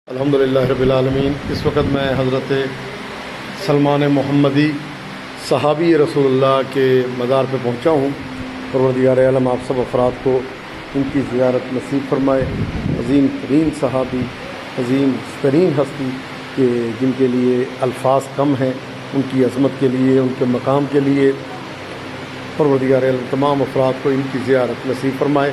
الحمدللہ رب العالمین۔ اس وقت میں حضرت سلمان محمدی صحابی رسول اللہ کے مزار پہ پہنچا ہوں۔ پروردگار عالم آپ سب افراد کو ان کی زیارت نصیب فرمائے۔ عظیم ترین صحابی، عظیم ترین ہستی کہ جن کے لیے الفاظ کم ہیں، ان کی عظمت کے لیے، ان کے مقام کے لیے پروردگار عالم تمام افراد کو ان کی زیارت نصیب فرمائے۔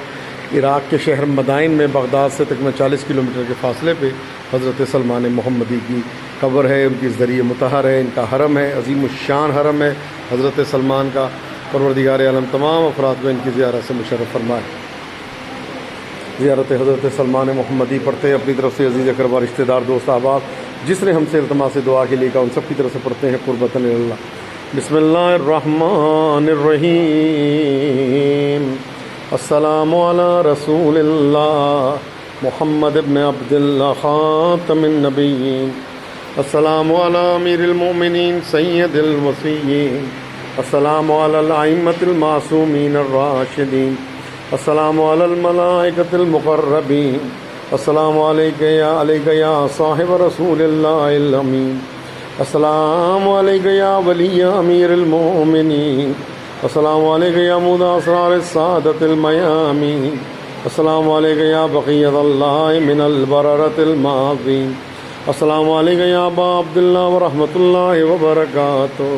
عراق کے شہر مدائن میں بغداد سے تقریباً 40 کلومیٹر کے فاصلے پہ حضرت سلمان محمدی کی قبر ہے، ان کی ذریعہ مطہر ہے، ان کا حرم ہے، عظیم الشان حرم ہے حضرت سلمان کا۔ پروردگار عالم تمام افراد کو ان کی زیارت سے مشرف فرمائے۔ زیارت حضرت سلمان محمدی پڑھتے ہیں اپنی طرف سے عزیز اقربا، رشتہ دار، دوست احباب، جس نے ہم سے التماس دعا کے لیے کہا، ان سب کی طرف سے پڑھتے ہیں قربتاً اللہ۔ بسم اللہ الرحمن الرحیم۔ السلام علی رسول اللہ محمد ابن عبد اللہ خاتم النبیین۔ السلام علی امیر المؤمنین سید الوصیین۔ السلام علی الائمۃ المعصومین الراشدین۔ السلام علی الملائکۃ المقربین۔ السلام علیک یا صاحب رسول اللہ الامین۔ السلام علیک یا ولی امیر المؤمنین۔ السلام علیک یا مودع اسرار السادۃ المیامین۔ السلام علیک یا بقیۃ اللہ من البررۃ الماضین۔ السلام علیک یا ابا عبداللہ ورحمۃ اللہ وبرکاتہ۔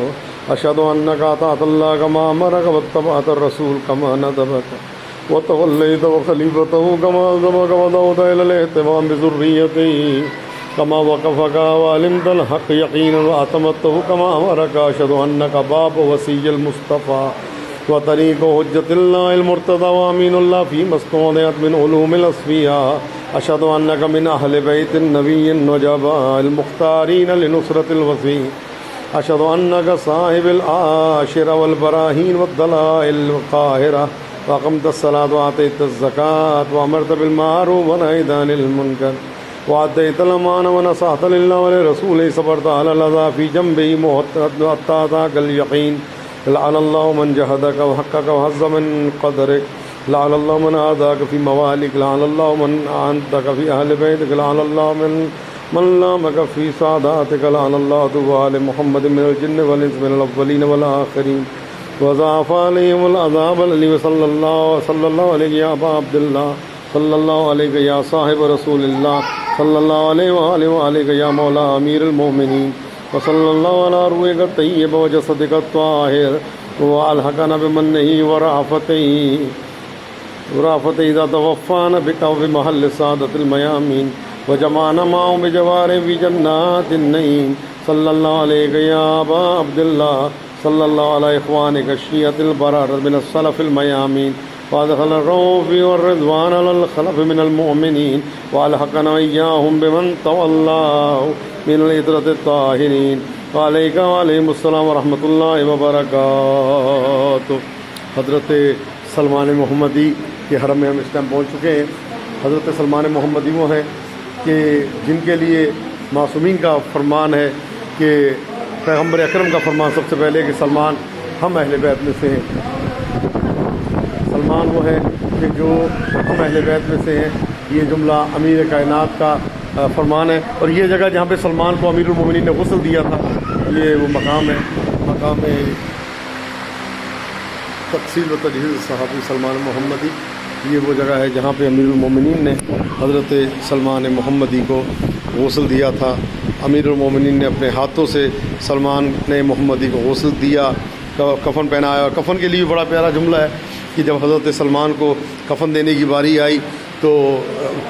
اشہد انک اطعت اللہ کما امرک واتبعت الرسول کما ندبک وتولیت وخلیفتہ کما الزمک ودعوت الی الاہتمام بذریتہ کما وقفک وعلمت الحق یقینا واعتمدتہ کما امرک۔ اشہد انک باب وصی المصطفیٰ وطریق حجت اللہ المرتضی وامین اللہ فیما استودعت من علوم الاصفیاء۔ اشہد انک من اہل بیت النبی النجباء المختارین لنصرت الوصی۔ اشہد انک صاحب العاشر والبراہین والدلائل القاہرہ واقمت الصلاۃ وآتیت الزکاۃ وامرت بالمعروف ونہیت عن المنکر وأديت الأمانة ونصحت لله ولرسوله صبرت على الأذى في جنبه حتى أتاك اليقين۔ لعن الله من جهدك وحقك وهز من قدرك، لعن الله من آذاك في موالك، لعن الله من أعنتك في أهل بيتك، لعن الله من لامك في سعادتك، لعن الله طوبى لمحمد من الجن والإنس من الأولين والآخرين وضاعف عليهم العذاب الأليم۔ صلى الله عليه يا أبا عبد الله، صلی اللہ علیہ یا صاحب رسول اللہ، صلی اللہ علیہ وآلہ وآلہ یا مولا امیر المؤمنین، وصلی اللہ علی روحک الطیب وجسدک الطاہر وألحقنا بمنہ ورأفتہ اذا توفانا بک وبمحل سعادۃ المیامین وجمعنا معهم بجوار في جنات النعیم۔ صلی اللہ علیہ یا ابا عبداللہ، صلی اللہ علی اخوانک الشیعۃ البررۃ من السلف المیامین وادخل الروح والرضوان على الخلف من المؤمنين والحقنا إياهم بمن تولاه من العترة الطاهرين وعليك وعليهم السلام ورحمۃ اللہ وبرکاتہ۔ حضرت سلمان محمدی کے حرم میں ہم اس ٹائم پہنچ چکے ہیں۔ حضرت سلمان محمدی وہ ہیں کہ جن کے لیے معصومین کا فرمان ہے کہ پیغمبر اکرم کا فرمان سب سے پہلے کہ سلمان ہم اہل بیت میں سے ہیں۔ سلمان وہ ہے کہ جو ہم اہل بیت میں سے ہیں۔ یہ جملہ امیر کائنات کا فرمان ہے، اور یہ جگہ جہاں پہ سلمان کو امیر المومنین نے غسل دیا تھا، یہ وہ مقام ہے، مقام تقصیر و تجہیز صحابی سلمان محمدی۔ یہ وہ جگہ ہے جہاں پہ امیر المومنین نے حضرت سلمان محمدی کو غسل دیا تھا۔ امیر المومنین نے اپنے ہاتھوں سے سلمان نے محمدی کو غسل دیا، کفن پہنایا۔ اور کفن کے لیے بڑا پیارا جملہ ہے کہ جب حضرت سلمان کو کفن دینے کی باری آئی تو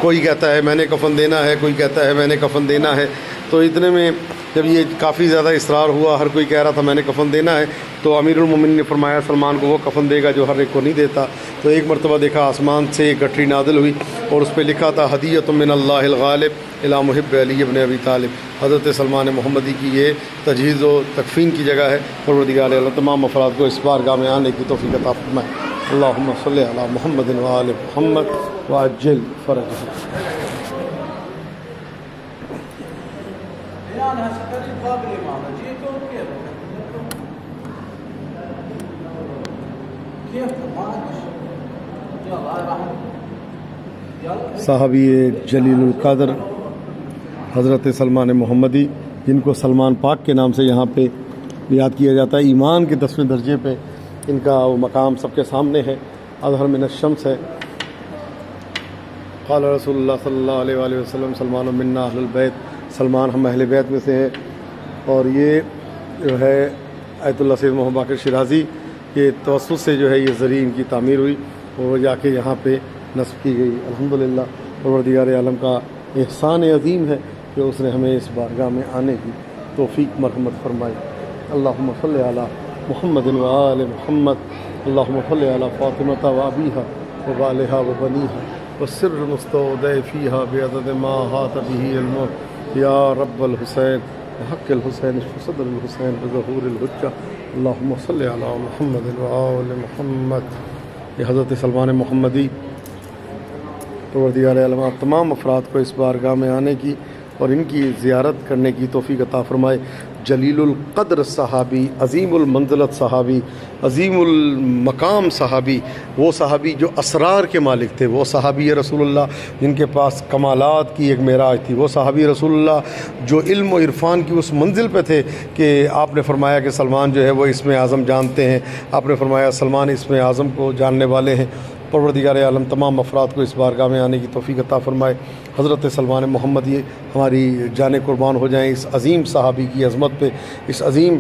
کوئی کہتا ہے میں نے کفن دینا ہے، کوئی کہتا ہے میں نے کفن دینا ہے۔ تو اتنے میں جب یہ کافی زیادہ اصرار ہوا، ہر کوئی کہہ رہا تھا میں نے کفن دینا ہے، تو امیر المومنین نے فرمایا سلمان کو وہ کفن دے گا جو ہر ایک کو نہیں دیتا۔ تو ایک مرتبہ دیکھا آسمان سے ایک گٹھری نازل ہوئی اور اس پہ لکھا تھا ہدیۃ من اللہ الغالب الی محب علی ابن ابی طالب۔ حضرت سلمان محمدی کی یہ تجہیز و تکفین کی جگہ ہے۔ پروردگار اللہ تمام افراد کو اس بارگاہ میں آنے کی توفیق عطا فرمائے۔ اللہم صلی علی محمد وآل محمد وعجل فرجہ۔ صحابی جلیل القدر حضرت سلمان محمدی، جن کو سلمان پاک کے نام سے یہاں پہ یاد کیا جاتا ہے۔ ایمان کے 10ویں درجے پہ ان کا وہ مقام سب کے سامنے ہے، اظہر من الشمس ہے۔ قال رسول اللہ صلی اللہ علیہ وآلہ وسلم سلمان منا اہل البیت، سلمان ہم اہل بیت میں سے ہے۔ اور یہ جو ہے آیت اللہ سید محمد باقر شیرازی کے توسط سے جو ہے یہ زرعی ان کی تعمیر ہوئی اور وہ جا کے یہاں پہ نصب کی گئی۔ الحمدللہ پروردگار عالم کا احسان عظیم ہے کہ اس نے ہمیں اس بارگاہ میں آنے کی توفیق مرحمت فرمائی۔ اللہم صلی علی محمد و آل محمد، اللہم صلی علی فاطمہ و ابیہا و بالہا و بنیہا والسر المستودع فیہا بعدد ما احاط بہ علمک یا رب الحسین وحق الحسین اشف صدر الحسین بظہور الحجہ، اللہم صلی علی محمد و آل محمد۔ یہ حضرت سلمان محمدی پروردگار عالم تمام افراد کو اس بارگاہ میں آنے کی اور ان کی زیارت کرنے کی توفیق عطا فرمائے۔ جلیل القدر صحابی، عظیم المنزلت صحابی، عظیم المقام صحابی، وہ صحابی جو اسرار کے مالک تھے، وہ صحابی رسول اللہ جن کے پاس کمالات کی ایک معراج تھی، وہ صحابی رسول اللہ جو علم و عرفان کی اس منزل پہ تھے کہ آپ نے فرمایا کہ سلمان جو ہے وہ اسم اعظم جانتے ہیں، آپ نے فرمایا سلمان اسم اعظم کو جاننے والے ہیں۔ پروردگار عالم تمام افراد کو اس بارگاہ میں آنے کی توفیق عطا فرمائے۔ حضرت سلمان محمدی ہماری جانیں قربان ہو جائیں اس عظیم صحابی کی عظمت پہ، اس عظیم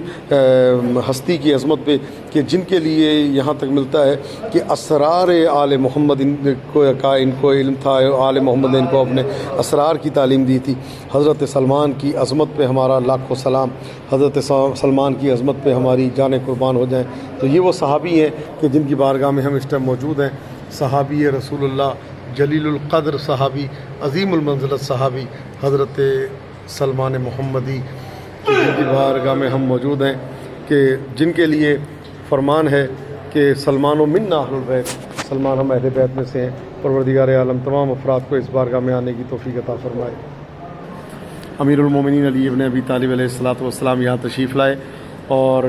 ہستی کی عظمت پہ کہ جن کے لیے یہاں تک ملتا ہے کہ اسرار آل محمد ان کو علم تھا، آل محمد نے ان کو اپنے اسرار کی تعلیم دی تھی۔ حضرت سلمان کی عظمت پہ ہمارا لاکھوں سلام، حضرت سلمان کی عظمت پہ ہماری جانیں قربان ہو جائیں۔ تو یہ وہ صحابی ہیں کہ جن کی بارگاہ میں ہم اس ٹائم موجود ہیں۔ صحابی رسول اللہ، جلیل القدر صحابی، عظیم المنزلت صحابی حضرت سلمان محمدی جن کی بارگاہ میں ہم موجود ہیں کہ جن کے لیے فرمان ہے کہ سلمان منا اہل البیت، سلمان ہم اہل بیت میں سے ہیں۔ پروردگار عالم تمام افراد کو اس بارگاہ میں آنے کی توفیق عطا فرمائے۔ امیر المومنین علی ابن ابی طالب علیہ الصلوۃ والسلام یہاں تشریف لائے اور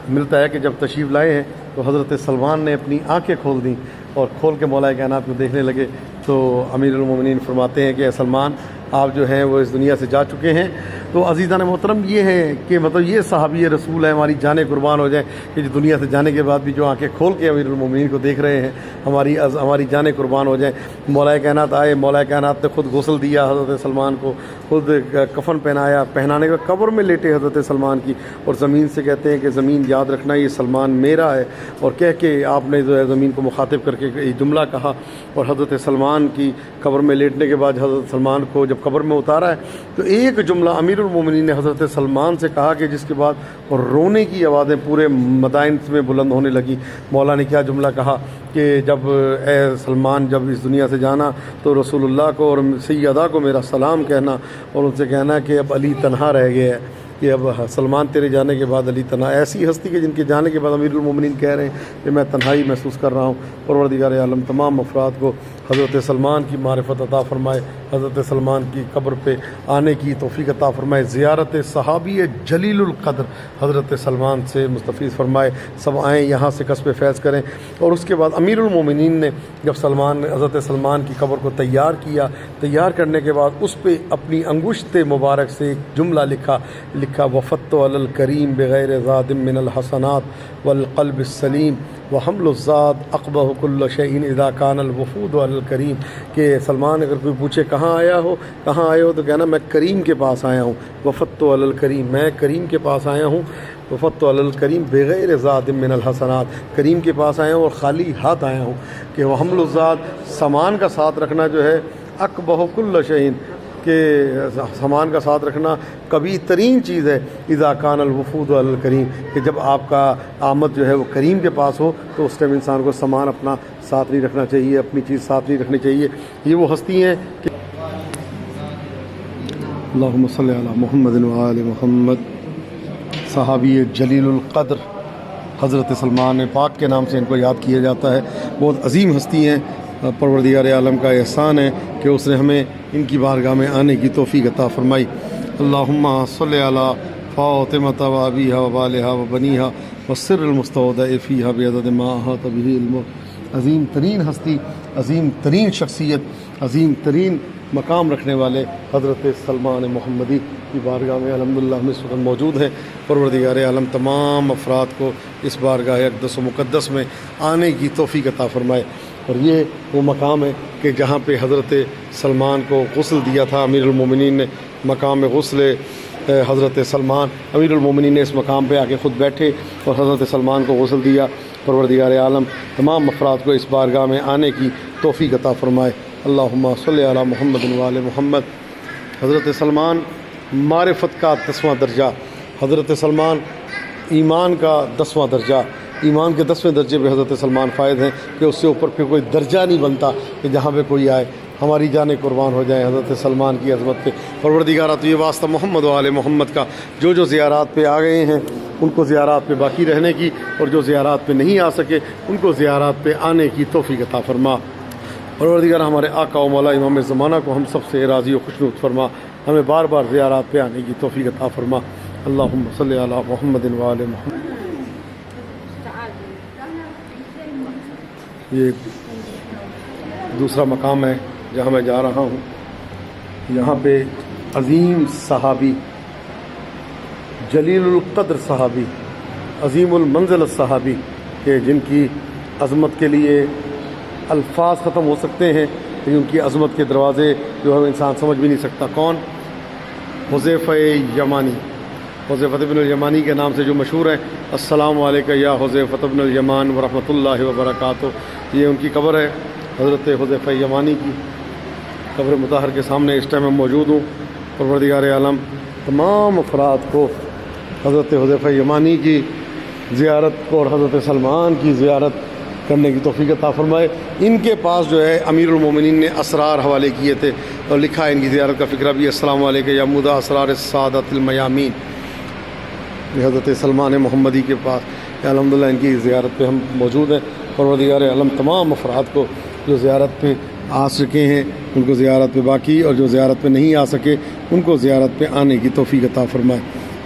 ملتا ہے کہ جب تشریف لائے ہیں تو حضرت سلمان نے اپنی آنکھیں کھول دیں اور کھول کے مولا کائنات کو دیکھنے لگے تو امیر المومنین فرماتے ہیں کہ اے سلمان آپ جو ہیں وہ اس دنیا سے جا چکے ہیں۔ تو عزیزان محترم یہ ہے کہ مطلب یہ صحابی رسول ہے، ہماری جانیں قربان ہو جائیں کہ جو دنیا سے جانے کے بعد بھی جو آنکھیں کھول کے امیر المومنین کو دیکھ رہے ہیں، ہماری جانیں قربان ہو جائیں۔ مولا کائنات آئے، مولا کائنات نے خود غسل دیا حضرت سلمان کو، خود کفن پہنایا، پہنانے کے بعد قبر میں لیٹے حضرت سلمان کی اور زمین سے کہتے ہیں کہ زمین یاد رکھنا یہ سلمان میرا ہے، اور کہہ کے آپ نے جو ہے زمین کو مخاطب کر کے یہ جملہ کہا۔ اور حضرت سلمان کی قبر میں لیٹنے کے بعد حضرت سلمان کو جب قبر میں اتارا ہے تو ایک جملہ امیر المومنین نے حضرت سلمان سے کہا کہ جس کے بعد رونے کی آوازیں پورے مدائن میں بلند ہونے لگی۔ مولا نے کیا جملہ کہا کہ جب اے سلمان جب اس دنیا سے جانا تو رسول اللہ کو اور سیدہ کو میرا سلام کہنا اور ان سے کہنا کہ اب علی تنہا رہ گیا ہے، کہ اب سلمان تیرے جانے کے بعد علی تنہا، ایسی ہستی کہ جن کے جانے کے بعد امیر المومنین کہہ رہے ہیں کہ میں تنہائی محسوس کر رہا ہوں۔ پروردگار عالم تمام افراد کو حضرت سلمان کی معرفت عطا فرمائے، حضرت سلمان کی قبر پہ آنے کی توفیق عطا فرمائے، زیارت صحابی جلیل القدر حضرت سلمان سے مستفیض فرمائے، سب آئیں یہاں سے کسب فیض کریں۔ اور اس کے بعد امیر المومنین نے جب حضرت سلمان کی قبر کو تیار کیا، تیار کرنے کے بعد اس پہ اپنی انگشت مبارک سے ایک جملہ لکھا وفت علی الکریم بغیر زاد من الحسنات والقلب السلیم وحمل الزاد اقبح کل شیء اذا کان الوفود علی الکریم، کہ سلمان اگر کوئی پوچھے کہاں آئے ہو تو کہنا میں کریم کے پاس آیا ہوں، وفت علی الکریم، میں کریم کے پاس آیا ہوں، وفت علی الکریم بغیر زاد من الحسنات، کریم کے پاس آیا ہوں اور خالی ہاتھ آیا ہوں، کہ وحمل الزاد سامان کا ساتھ رکھنا جو ہے اقبح کل شیء، کہ سامان کا ساتھ رکھنا کبھی ترین چیز ہے، اذا کان الوفود علی الکریم، کہ جب آپ کا آمد جو ہے وہ کریم کے پاس ہو تو اس ٹائم انسان کو سامان اپنا ساتھ نہیں رکھنا چاہیے، اپنی چیز ساتھ نہیں رکھنی چاہیے۔ یہ وہ ہستی ہیں کہ اللہم صلی علی محمد و آل محمد، صحابی جلیل القدر حضرت سلمان پاک کے نام سے ان کو یاد کیا جاتا ہے، بہت عظیم ہستی ہیں۔ پروردگار عالم کا احسان ہے کہ اس نے ہمیں ان کی بارگاہ میں آنے کی توفیق عطا فرمائی۔ اللہم صلی علی فاطمہ و ابیہا و بالہا و بنیہا والسر المستودع فیہا بعدد ما احاط بہ علمک، عظیم ترین ہستی، عظیم ترین شخصیت عظیم ترین مقام رکھنے والے حضرت سلمان محمدی کی بارگاہ میں الحمدللہ ہم اس وقت موجود ہیں۔ پروردگار عالم تمام افراد کو اس بارگاہ اقدس و مقدس میں آنے کی توفیق عطا فرمائے۔ اور یہ وہ مقام ہے کہ جہاں پہ حضرت سلمان کو غسل دیا تھا امیر المومنین نے، مقام غسل حضرت سلمان، امیر المومنین نے اس مقام پہ آ کے خود بیٹھے اور حضرت سلمان کو غسل دیا۔ پروردگار عالم تمام افراد کو اس بارگاہ میں آنے کی توفیق عطا فرمائے۔ اللہم صلی علی محمد و آل محمد۔ حضرت سلمان معرفت کا 10واں درجہ، حضرت سلمان ایمان کا 10واں درجہ، ایمان کے 10ویں درجے پہ حضرت سلمان فائد ہیں کہ اس سے اوپر پہ کوئی درجہ نہیں بنتا کہ جہاں پہ کوئی آئے ہماری جانیں قربان ہو جائیں حضرت سلمان کی عظمت پہ۔ پروردگارہ تو یہ واسطہ محمد و آل محمد کا، جو زیارات پہ آ گئے ہیں ان کو زیارات پہ باقی رہنے کی، اور جو زیارات پہ نہیں آ سکے ان کو زیارات پہ آنے کی توفیق عطا فرما۔ پروردگار ہمارے آقا و مولا امام زمانہ کو ہم سب سے راضی و خوشنود فرما، ہمیں بار بار زیارات پہ آنے کی توفیق عطا فرما۔ اللہم صلی علی محمد و آل محمد۔ یہ دوسرا مقام ہے جہاں میں جا رہا ہوں۔ یہاں پہ عظیم صحابی، جلیل القدر صحابی، عظیم المنزل صحابی کہ جن کی عظمت کے لیے الفاظ ختم ہو سکتے ہیں، لیکن ان کی عظمت کے دروازے جو ہم انسان سمجھ بھی نہیں سکتا۔ کون؟ حذیفہ یمانی، حذیفہ بن الیمانی کے نام سے جو مشہور ہیں۔ السلام علیکم یا حذیفہ بن الیمان ورحمۃ اللہ وبرکاتہ۔ یہ ان کی قبر ہے، حضرت حذیفہ یمانی کی قبر مطہر کے سامنے اس ٹائم میں موجود ہوں۔ پروردگار عالم تمام افراد کو حضرت حذیفہ یمانی کی زیارت اور حضرت سلمان کی زیارت کرنے کی توفیق عطا فرمائے۔ ان کے پاس جو ہے امیر المومنین نے اسرار حوالے کیے تھے اور لکھا ہے ان کی زیارت کا فکرہ بھی۔ السلام علیکم یا مدعا اسرار السعادۃ المیامین، یہ حضرت سلمان محمدی کے پاس الحمدللہ ان کی زیارت پہ ہم موجود ہیں۔ پروردگار عالم تمام افراد کو جو زیارت پہ آ سکے ہیں ان کو زیارت پہ باقی، اور جو زیارت پہ نہیں آ سکے ان کو زیارت پہ آنے کی توفیق عطا فرمائے۔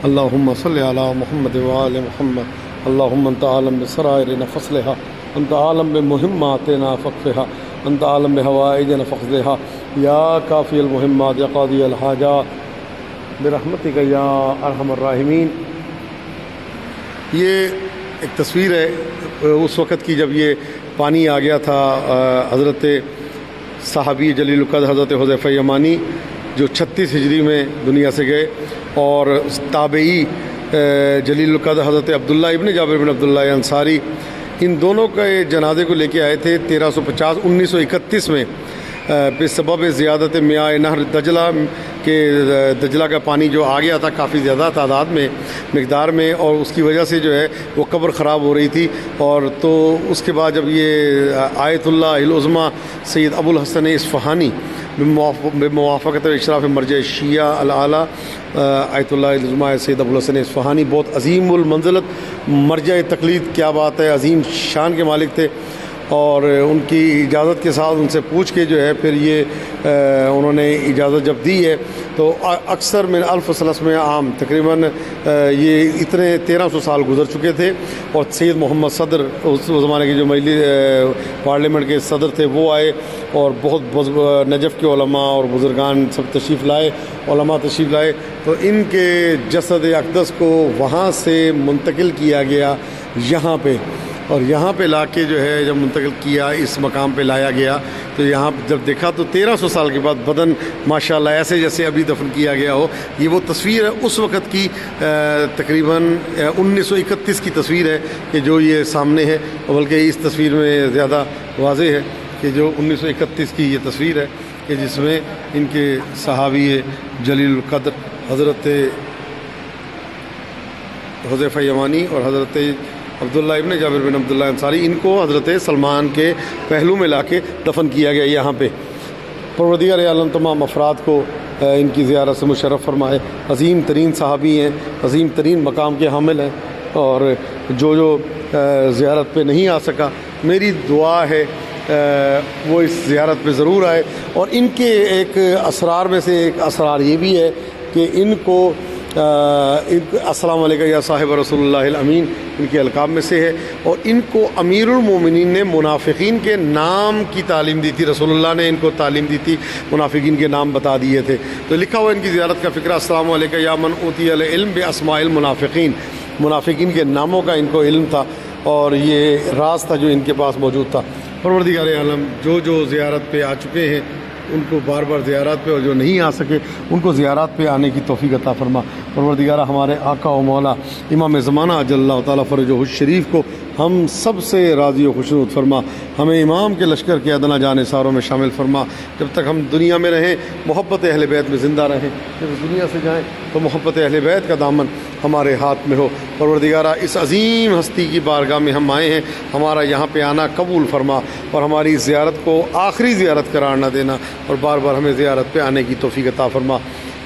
اللہم صلی علی محمد و آل محمد۔ اللہم انت عالم بسرائرنا فصلها، انت عالم بمہماتنا فقفها، انت عالم بحوائجنا فقضها، یا کافی المہمات یا قاضی الحاجات برحمتک یا ارحم الراحمین۔ یہ ایک تصویر ہے اس وقت کی جب یہ پانی آ گیا تھا۔ حضرت صحابی جلیل القدر حضرت حذیفہ یمانی جو 36 ہجری میں دنیا سے گئے، اور تابعی جلیل القدر حضرت عبداللہ ابن جابر بن عبداللہ انصاری، ان دونوں کے جنازے کو لے کے آئے تھے 1931 میں بسبب زیادت میاہ نہر دجلہ کہ دجلہ کا پانی جو آ گیا تھا کافی زیادہ تعداد میں، مقدار میں، اور اس کی وجہ سے جو ہے وہ قبر خراب ہو رہی تھی۔ اور تو اس کے بعد جب یہ آیت اللہ العظمیٰ سید ابو الحسن اصفہانی بموافقت اشراف مرجع شیعہ الاعلیٰ، آیت اللہ العظمیٰ سید ابو الحسن اصفہانی بہت عظیم المنزلت مرجع تقلید، کیا بات ہے، عظیم شان کے مالک تھے، اور ان کی اجازت کے ساتھ ان سے پوچھ کے جو ہے پھر یہ انہوں نے اجازت جب دی ہے تو اکثر من 1300 عام، تقریباً یہ اتنے 1300 سال گزر چکے تھے، اور سید محمد صدر اس زمانے کے جو مجلس پارلیمنٹ کے صدر تھے وہ آئے، اور بہت نجف کے علماء اور بزرگان سب تشریف لائے، علماء تشریف لائے، تو ان کے جسد اقدس کو وہاں سے منتقل کیا گیا یہاں پہ، اور یہاں پہ لا کے جو ہے جب منتقل کیا اس مقام پہ لایا گیا تو یہاں جب دیکھا تو 1300 سال کے بعد بدن ماشاءاللہ ایسے جیسے ابھی دفن کیا گیا ہو۔ یہ وہ تصویر ہے اس وقت کی، تقریباً 1931 کی تصویر ہے کہ جو یہ سامنے ہے، بلکہ اس تصویر میں زیادہ واضح ہے کہ جو 1931 کی یہ تصویر ہے کہ جس میں ان کے صحابی جلیل القدر حضرت حذیفہ یمانی اور حضرت عبداللہ ابن جابر بن عبداللہ انصاری، ان کو حضرت سلمان کے پہلو میں لا کے دفن کیا گیا یہاں پہ۔ پروردگار عالم تمام افراد کو ان کی زیارت سے مشرف فرمائے۔ عظیم ترین صحابی ہیں، عظیم ترین مقام کے حامل ہیں، اور جو زیارت پہ نہیں آ سکا، میری دعا ہے وہ اس زیارت پہ ضرور آئے۔ اور ان کے ایک اسرار میں سے ایک اسرار یہ بھی ہے کہ ان کو السلام علیکم یا صاحب رسول اللہ الامین ان کے القاب میں سے ہے، اور ان کو امیر المومنین نے منافقین کے نام کی تعلیم دی تھی، رسول اللہ نے ان کو تعلیم دی تھی، منافقین کے نام بتا دیے تھے۔ تو لکھا ہوا ان کی زیارت کا فکرہ، السلام علیکم یا من اوتی العلم باسماء المنافقین، منافقین کے ناموں کا ان کو علم تھا اور یہ راز تھا جو ان کے پاس موجود تھا۔ پروردگار عالم جو زیارت پہ آ چکے ہیں ان کو بار بار زیارات پہ، اور جو نہیں آ سکے ان کو زیارات پہ آنے کی توفیق عطا فرما۔ پروردگارہ ہمارے آقا و مولا امام زمانہ اجل اللہ تعالیٰ فرجہ الشریف کو ہم سب سے راضی و خوشنود فرما، ہمیں امام کے لشکر کے ادنا جانے ساروں میں شامل فرما۔ جب تک ہم دنیا میں رہیں محبت اہل بیت میں زندہ رہیں، جب دنیا سے جائیں تو محبت اہل بیت کا دامن ہمارے ہاتھ میں ہو۔ پروردگارہ اس عظیم ہستی کی بارگاہ میں ہم آئے ہیں، ہمارا یہاں پہ آنا قبول فرما اور ہماری زیارت کو آخری زیارت قرار نہ دینا، اور بار بار ہمیں زیارت پہ آنے کی توفیق عطا فرما۔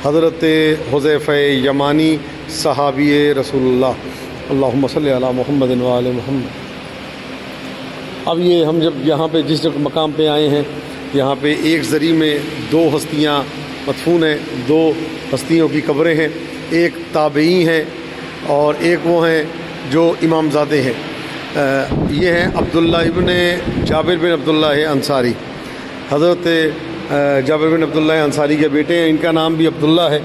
حضرت حذیفہ یمانی صحابی رسول اللہ، اللہم صلی علی محمد و آل محمد۔ اب یہ ہم جب یہاں پہ جس مقام پہ آئے ہیں، یہاں پہ ایک ذریعہ میں دو ہستیاں مدفون ہیں، دو ہستیوں کی قبریں ہیں، ایک تابعی ہیں اور ایک وہ ہیں جو امام زادے ہیں۔ یہ ہیں عبداللہ ابن جابر بن عبداللہ انصاری، حضرت جابر بن عبداللہ انصاری کے بیٹے ہیں، ان کا نام بھی عبداللہ ہے۔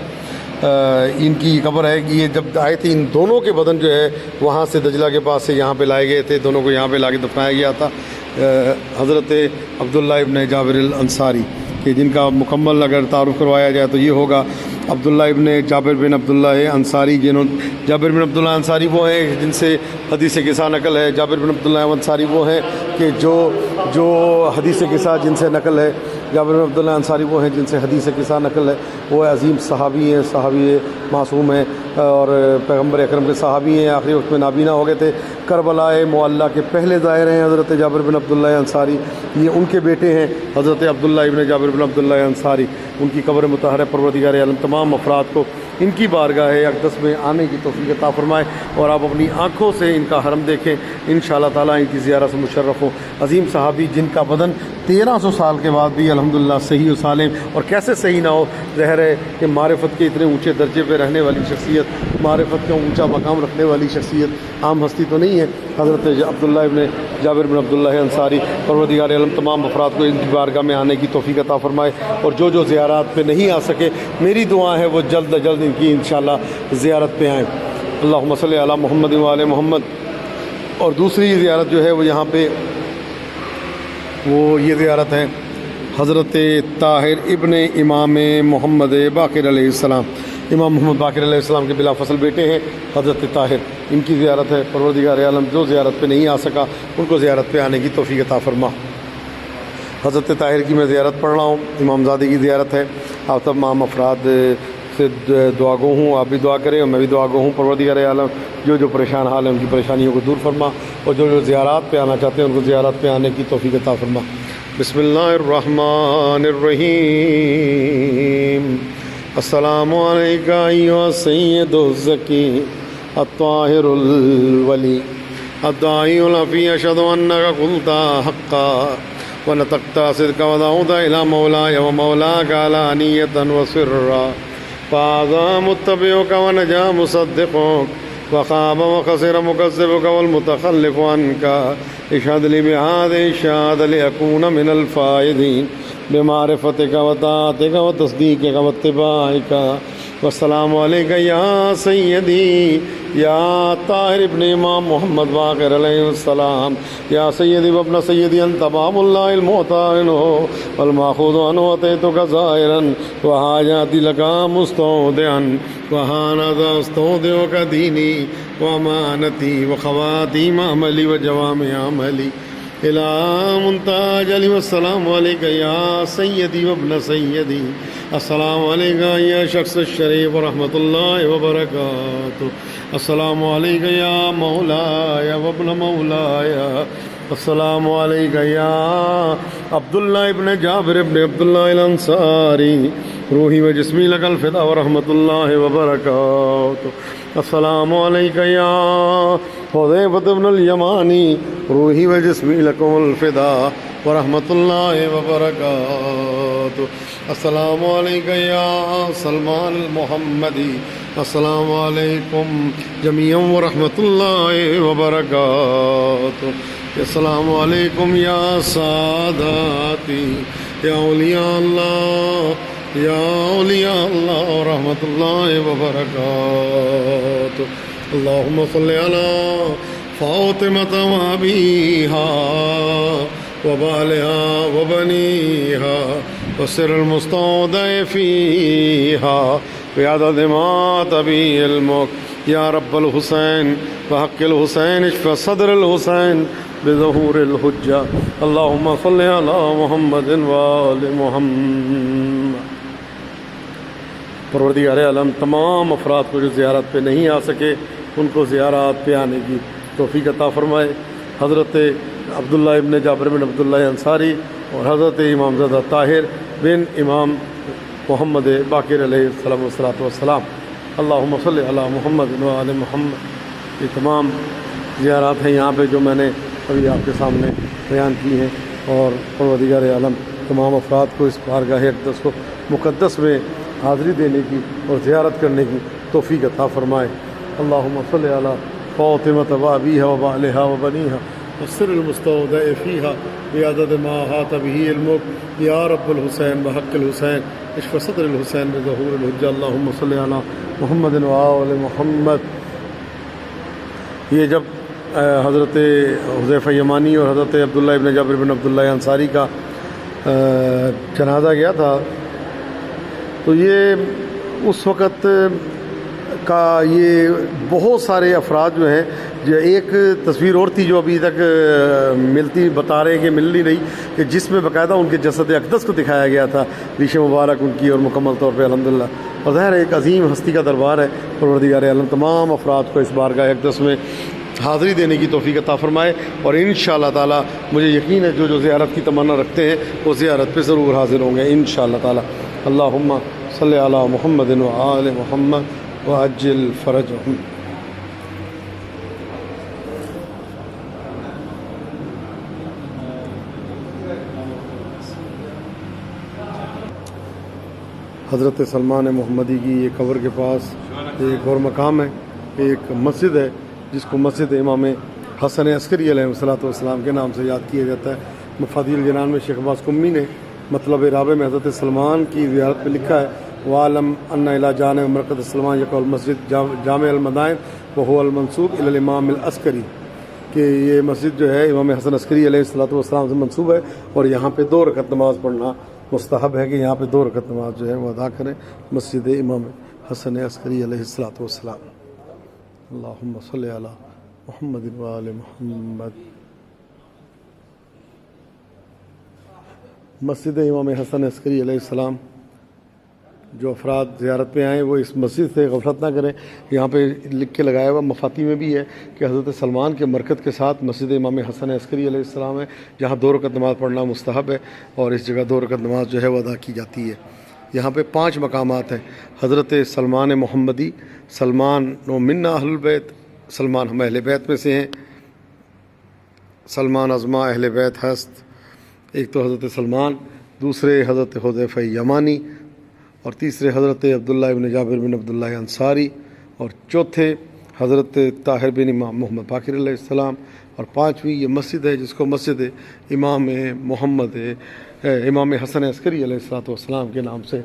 ان کی قبر ہے کہ یہ جب آئے تھے ان دونوں کے بدن جو ہے وہاں سے دجلہ کے پاس سے یہاں پہ لائے گئے تھے، دونوں کو یہاں پہ لا کے دفنایا گیا تھا۔ حضرت عبداللہ ابن جابر الانصاری کہ جن کا مکمل اگر تعارف کروایا جائے تو یہ ہوگا عبداللہ ابن جابر بن عبداللہ انصاری، جابر بن عبداللہ انصاری وہ ہیں جن سے حدیث قصہ نقل ہے، جابر بن عبداللہ انصاری وہ ہیں کہ جو حدیث قصہ جن سے نقل ہے، جابر بن عبداللہ انصاری وہ ہیں جن سے حدیث قصہ نقل ہے، وہ عظیم صحابی ہیں، صحابی معصوم ہیں اور پیغمبر اکرم کے صحابی ہیں، آخری وقت میں نابینا ہو گئے تھے، کربلا معلیٰ کے پہلے ظاہر ہیں حضرت جابر بن عبداللہ انصاری، یہ ان کے بیٹے ہیں حضرت عبداللہ ابن جابر بن عبداللہ انصاری، ان کی قبر مطہرہ پروردگار عالم تمام افراد کو ان کی بارگاہ اقدس میں آنے کی توفیق عطا فرمائے اور آپ اپنی آنکھوں سے ان کا حرم دیکھیں، انشاءاللہ تعالیٰ ان کی زیارت سے مشرف ہوں۔ عظیم صحابی جن کا بدن 1300 سال کے بعد بھی الحمدللہ صحیح و سالم، اور کیسے صحیح نہ ہو، ظاہر ہے کہ معرفت کے اتنے اونچے درجے پہ رہنے والی شخصیت، معرفت کا اونچا مقام رکھنے والی شخصیت عام ہستی تو نہیں ہے حضرت عبداللہ ابن جابر بن عبداللہ انصاری۔ پروردگار عالم تمام افراد کو ان کی بارگاہ میں آنے کی توفیق عطا فرمائے، اور جو زیارات پہ نہیں آ سکے میری دعا ہے وہ جلد از جلد ان کی انشاءاللہ زیارت پہ آئیں۔ اللہم صلی علی محمد و آل محمد۔ اور دوسری زیارت جو ہے وہ یہاں پہ وہ یہ زیارت ہے حضرت طاہر ابن امام محمد باقر علیہ السلام، امام محمد باقر علیہ السلام کے بلا فصل بیٹے ہیں حضرت طاہر، ان کی زیارت ہے۔ پروردگار عالم جو زیارت پہ نہیں آ سکا ان کو زیارت پہ آنے کی توفیق عطا فرما۔ حضرت طاہر کی میں زیارت پڑھ رہا ہوں، امام زادے کی زیارت ہے، آپ تمام افراد سے دعا گو ہوں، آپ بھی دعا کریں اور میں بھی دعا گو ہوں۔ پروردگار عالم جو پریشان حال ہیں ان کی پریشانیوں کو دور فرما، اور جو زیارات پہ آنا چاہتے ہیں ان کو زیارات پہ آنے کی توفیق عطا فرما۔ بسم اللہ الرحمن الرحیم۔ السلام علیکم ایھا سید الزکی الطاہر الولی الداعی الفی، اشہد انک قلت حقا ونطقت صدقا ودعوت الی مولاي ومولاك علانیۃ وسرا، فهذا متبعك ونجا مصدقك وخاب وخسر مكذبك والمتخلف عنك، اشهد لي بهذه الشهادة لأكون من الفائزين بمعرفتك وطاعتك وتصديقك واتباعك۔ والسلام عليك يا سيدي يا طاهر ابن امام محمد باقر علیہ السلام، یا سیدی وابن سیدی انت باب اللہ المعطى عنہ والماخوذ عنہ، اتيتك زائرا وحاجاتي لك مستودعا، وهذا استودعك ديني وامانتي وخواتيم عملي وجوامع عملي الى منتهى اجلي۔ والسلام عليك يا سيدي وابن سيدي، السلام عليك يا شخص الشريف ورحمة الله وبركاته، السلام عليك يا مولاي وابن مولاي، السلام عليك يا عبد الله ابن جابر ابن عبد الله الانصاري، روحي وجسمي لك الفداء ورحمة الله وبركاته، السلام عليك يا حذیفہ بن الیمانی، روحی و جسمی لکم الفداء ورحمۃ اللہ وبرکاتہ، السلام علیکم یا سلمان المحمدی، السلام علیکم جمیعا ورحمۃ اللہ وبرکاتہ. السلام علیکم یا ساداتی یا اولیاء اللہ یا اولیاء اللہ ورحمۃ اللہ وبرکاتہ. اللہم صلی علی فاطمۃ وابیہا وبالہا وبنیہا والسر المستودع فیہا بعدد ما تبی الملک یا رب الحسین بحق الحسین اشف صدر الحسین بظہور الحجہ. اللہم صلی علی محمد وآل محمد. پروردگار عالم تمام افراد کو جو زیارت پہ نہیں آ سکے ان کو زیارات پہ آنے کی توفیق عطا فرمائے. حضرت عبداللہ ابن جابر بن عبداللہ انصاری اور حضرت امام زادہ طاہر بن امام محمد باقر علیہ السلام. اللہم صلی علی محمد وآل محمد. یہ تمام زیارات ہیں یہاں پہ جو میں نے ابھی آپ کے سامنے بیان کی ہیں، اور پروردگار عالم تمام افراد کو اس بارگاہ اقدس کو مقدس میں حاضری دینے کی اور زیارت کرنے کی توفیق عطا فرمائے. اللہم صلی علی فاطمۃ وابیہا وبالہا وبنیہا والسر المستودع فیہا بعدد ما احاط بہ الملک یا رب الحسین بحق الحسین اشف صدر الحسین بظہور الحجہ. اللہم صلی علی محمد وآل محمد. یہ جب حضرت حذیفہ یمانی اور حضرت عبداللہ ابن جابر بن عبداللہ انصاری کا جنازہ گیا تھا، تو یہ اس وقت کا یہ بہت سارے افراد جو ہیں، جو ایک تصویر اور تھی جو ابھی تک ملتی بتا رہے ہیں کہ مل نہیں رہی، کہ جس میں باقاعدہ ان کے جسد اقدس کو دکھایا گیا تھا، ریش مبارک ان کی، اور مکمل طور پہ الحمدللہ. اور ظاہر ایک عظیم ہستی کا دربار ہے. پروردگار عالم تمام افراد کو اس بارگاہ اقدس میں حاضری دینے کی توفیق عطا فرمائے، اور انشاءاللہ تعالی مجھے یقین ہے جو زیارت کی تمنا رکھتے ہیں وہ زیارت پہ ضرور حاضر ہوں گے انشاءاللہ تعالی. اللہم صلی علی محمد وآل محمد وعجل فرجہم. حضرت سلمان محمدی کی یہ قبر کے پاس ایک اور مقام ہے، ایک مسجد ہے جس کو مسجد امام حسن عسکری علیہ السلام کے نام سے یاد کیا جاتا ہے. مفادی الجنان میں شیخ عباس قمی نے مطلب رابع میں حضرت سلمان کی زیارت پہ لکھا ہے، وعلم ان الی جانب مرکز سلمان یقع المسجد جامع المدائن وهو المنسوب الی الامام العسکری، کہ یہ مسجد جو ہے امام حسن عسکری علیہ السلام سے منسوب ہے، اور یہاں پہ 2 رکعت نماز پڑھنا مستحب ہے، کہ یہاں پہ 2 رکعت نماز جو ہے وہ ادا کریں مسجد امام حسن عسکری علیہ السلام. اللہم صلی علی محمد وآل محمد. مسجد امام حسن عسکری علیہ السلام، جو افراد زیارت پہ آئیں وہ اس مسجد سے غفلت نہ کریں. یہاں پہ لکھ کے لگایا ہوا مفاتی میں بھی ہے کہ حضرت سلمان کے مرکز کے ساتھ مسجد امام حسن عسکری علیہ السلام ہے، جہاں 2 رکعت نماز پڑھنا مستحب ہے، اور اس جگہ 2 رکعت نماز جو ہے وہ ادا کی جاتی ہے. یہاں پہ 5 مقامات ہیں. حضرت سلمان محمدی، سلمان و منا اہل البیت، سلمان ہم اہل بیت میں سے ہیں، سلمان ازما اہل بیت ہست. ایک تو حضرت سلمان، دوسرے حضرت حذیفہ یمانی، اور تیسرے حضرت عبداللہ ابن جابر بن عبداللہ انصاری، اور چوتھے حضرت طاہر بن امام محمد باقر علیہ السلام، اور 5ویں یہ مسجد ہے جس کو مسجد امام امام حسن عسکری علیہ السلام کے نام سے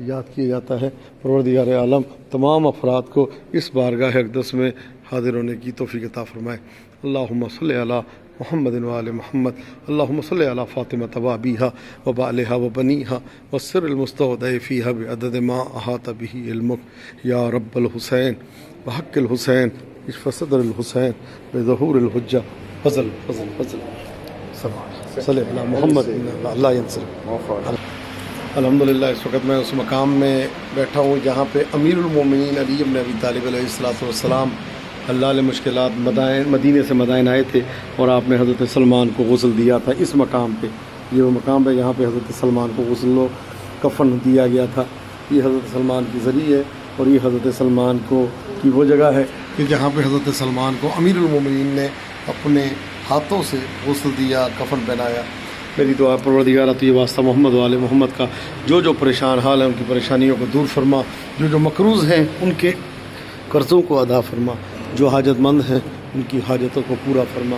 یاد کیا جاتا ہے. پروردگار عالم تمام افراد کو اس بارگاہ اقدس میں حاضر ہونے کی توفیق عطا فرمائے. اللہم صلی علی محمد وآل محمد. اللہم صلی علی فاطمۃ وابیہا وبالہا وبنیہا والسر المستودع فیہا بعدد ما احاط بہ علمک یا رب الحسین بحق الحسین اشف صدر الحسین بظہور الحجہ. فضل فضل فضل صلی علی محمد اللہ ینصر. الحمدللہ اس وقت میں اس مقام میں بیٹھا ہوں جہاں پہ امیر المومنین علی بن ابی طالب علیہ السلام حلال مشکلات مدینے سے مدائن آئے تھے، اور آپ نے حضرت سلمان کو غسل دیا تھا اس مقام پہ. یہ وہ مقام ہے جہاں پہ حضرت سلمان کو غسل و کفن دیا گیا تھا. یہ حضرت سلمان کی ذریعہ ہے، اور یہ حضرت سلمان کی وہ جگہ ہے کہ جہاں پہ حضرت سلمان کو امیر المومنین نے اپنے ہاتھوں سے غسل دیا، کفن پہنایا. میری دعا پروردگار تو یہ واسطہ محمد وآل محمد کا، جو پریشان حال ہیں ان کی پریشانیوں کو دور فرما، جو مقروض ہیں ان کے قرضوں کو ادا فرما، جو حاجت مند ہیں ان کی حاجتوں کو پورا فرما،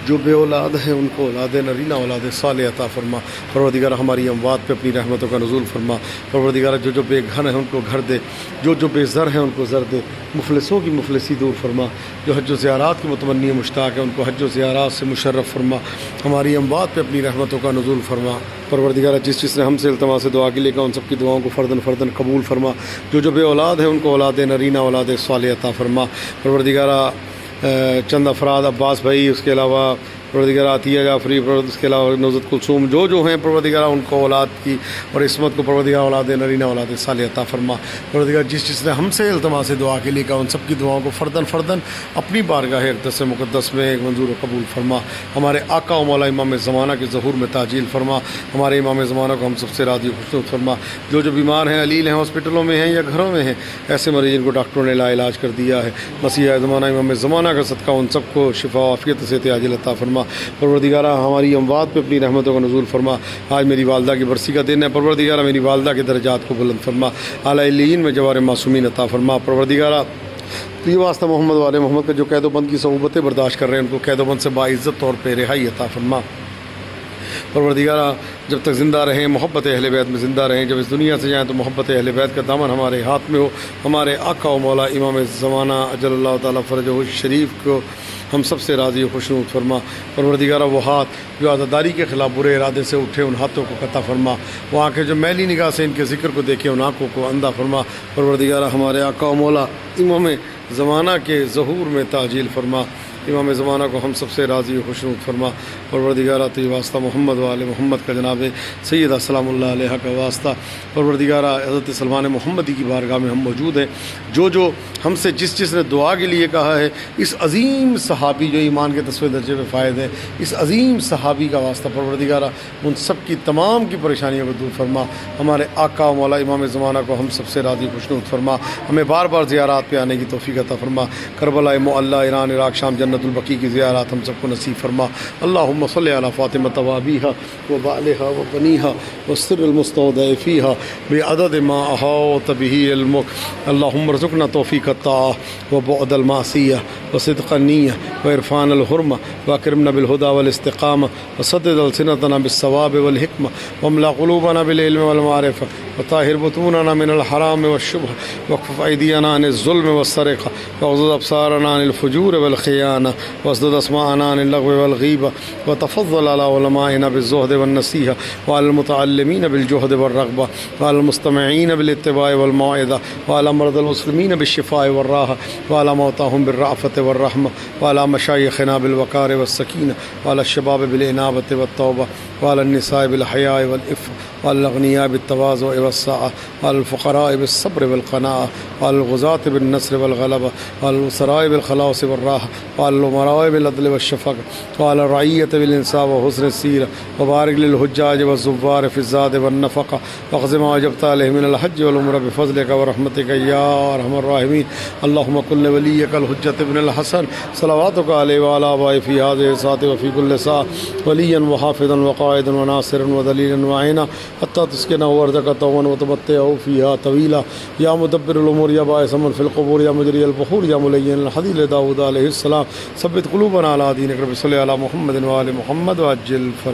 جو بے اولاد ہیں ان کو اولاد نرینہ اولاد صالح عطا فرما۔ پروردگار ہماری اموات پہ اپنی رحمتوں کا نزول فرما۔ پروردگار جو بے گھر ہیں ان کو گھر دے، جو بے زر ہیں ان کو زر دے، مفلسوں کی مفلسی دور فرما، جو حج و زیارات کی متمنی مشتاق ہیں ان کو حج و زیارات سے مشرف فرما۔ ہماری اموات پہ اپنی رحمتوں کا نزول فرما۔ پروردگار جس نے ہم سے التماس دعا کے لیے کہا ان سب کی دعاؤں کو فرداً قبول فرما۔ جو بے اولاد ہیں ان کو اولاد نرینہ اولاد صالح عطا فرما۔ پروردگار چند افراد، عباس بھائی، اس کے علاوہ پروردگار عطیہ جعفری، اس کے علاوہ نوزت کلثوم، جو ہیں پروردگار ان کو اولاد کی اور عصمت کو پروردگار اولاد نرینہ اولاد صالح عطا فرما۔ پروردگار جس نے ہم سے التماس دعا کے لیے کہا ان سب کی دعاؤں کو فرداً اپنی بارگاہ اقدس مقدس میں ایک منظور و قبول فرما۔ ہمارے آقا و مولا امام زمانہ کے ظہور میں تعجیل فرما۔ ہمارے امام زمانہ کو ہم سب سے راضی و خوشنود فرما۔ جو بیمار ہیں، علیل ہیں، ہاسپٹلوں میں ہیں یا گھروں میں ہیں، ایسے مریض جن کو ڈاکٹروں نے لا علاج کر دیا ہے، مسیح زمانہ امام زمانہ کا صدقہ ان سب کو شفا و عافیت سے عاجل عطا فرما۔ پروردگارہ ہماری اموات پہ اپنی رحمتوں کا نزول فرما۔ آج میری والدہ کی برسی کا دن ہے، پروردگارہ میری والدہ کے درجات کو بلند فرما، اعلیٰ علیین میں جوار معصومین عطا فرما۔ پروردگارہ تو یہ واسطہ محمد والے محمد کا جو قید و بند کی صعوبتیں برداشت کر رہے ہیں ان کو قید و بند سے باعزت طور پہ رہائی عطا فرما۔ پروردگارہ جب تک زندہ رہیں محبت اہل بیت میں زندہ رہیں، جب اس دنیا سے جائیں تو محبت اہل بیت کا دامن ہمارے ہاتھ میں ہو۔ ہمارے آقا و مولا امام زمانہ اجل اللہ تعالیٰ فرجہ شریف کو ہم سب سے راضی و خوشنود فرما۔ پروردگارہ وہ ہاتھ جو عزاداری کے خلاف برے ارادے سے اٹھے ان ہاتھوں کو قطع فرما، وہ آنکھیں جو میلی نگاہ سے ان کے ذکر کو دیکھے ان آنکھوں کو اندھا فرما۔ پروردگارہ ہمارے آقا و مولا امام زمانہ کے ظہور میں تعجیل فرما۔ امام زمانہ کو ہم سب سے راضی و خوشنود فرما۔ پروردگارہ تو یہ واسطہ محمد والے محمد کا جناب سیدہ سلام اللہ علیہ کا واسطہ۔ پروردگارہ حضرت سلمان محمدی کی بارگاہ میں ہم موجود ہیں، جو ہم سے جس نے دعا کے لیے کہا ہے، اس عظیم صحابی جو ایمان کے 10ویں درجے میں فائد ہے، اس عظیم صحابی کا واسطہ پروردگارہ ان سب کی تمام کی پریشانیوں کو دور فرما۔ ہمارے آقا و مولا امام زمانہ کو ہم سب سے راضی خوشنود فرما۔ ہمیں بار بار زیارات پہ آنے کی توفیق عطا فرما۔ کربلا، معلی، ایران، عراق، شام، جنت البقیع کی زیارات ہم سب کو نصیب فرما۔ اللہم صلی علی فاطمہ و ابیہا و بعلہا و بنیہا والسر المستودع فیہا بعدد ما احاط بہ علمک۔ اللہم ارزقنا توفیق الطاعہ و بعد المعصیہ و صدق النیہ و عرفان الحرمہ واکرمنا بالہدی والاستقامہ وسدد السنتنا بالصواب والحکمہ واملا قلوبنا بالعلم والمعرفہ وطاہر بطوننا من الحرام والشبہ واکفف ایدینا عن الظلم والسرقہ واغضض ابصارنا عن الفجور والخیانہ واسدد اسماعنا عن اللغو والغیبہ وتفضل على علمائنا بالزہد والنصیحہ وعلى المتعلمین بالجہد والرغبہ وعلى المستمعین بالاتباع والموعظہ وعلى مرضى المسلمین بالشفاء والراحہ وعلى موتاہم بالرأفۃ والرحمہ وعلى مشایخنا بالوقار والسکینہ وعلى الشباب بالانابۃ والتوبہ وعلى النساء بالحیاء والعفہ وعلى الاغنیاء بالتواضع والسعہ وعلى الفقراء بالصبر والقناعہ وعلى الغزاة بالنصر والغلبہ وعلى الوزراء بالخلاص والراحہ وعلى الأمراء بالعدل والشفقہ وعلى الرعیة بالانصاف وحسن السیرة وبارک للحجاج والزوار في الزاد والنفقہ واقض ما وجبت عليهم من الحج والعمرة بفضلك ورحمتك يا أرحم الراحمين۔ اللهم كن لوليك الحجة ابن الحسن صلواتك عليه وعلى آبائه في هذه الساعة وفي كل ساعة وليا وحافظا وقائدا وناصرا ودليلا وعينا حتى تسكنه أرضك طوعا وتمتعه فيها طويلا يا مدبر الأمور يا باعث من في القبور يا مجري البحور يا ملين الحديد لداود عليه السلام ثبت قلوبنا على دينك رب صل على محمد وآل محمد وعجل فرج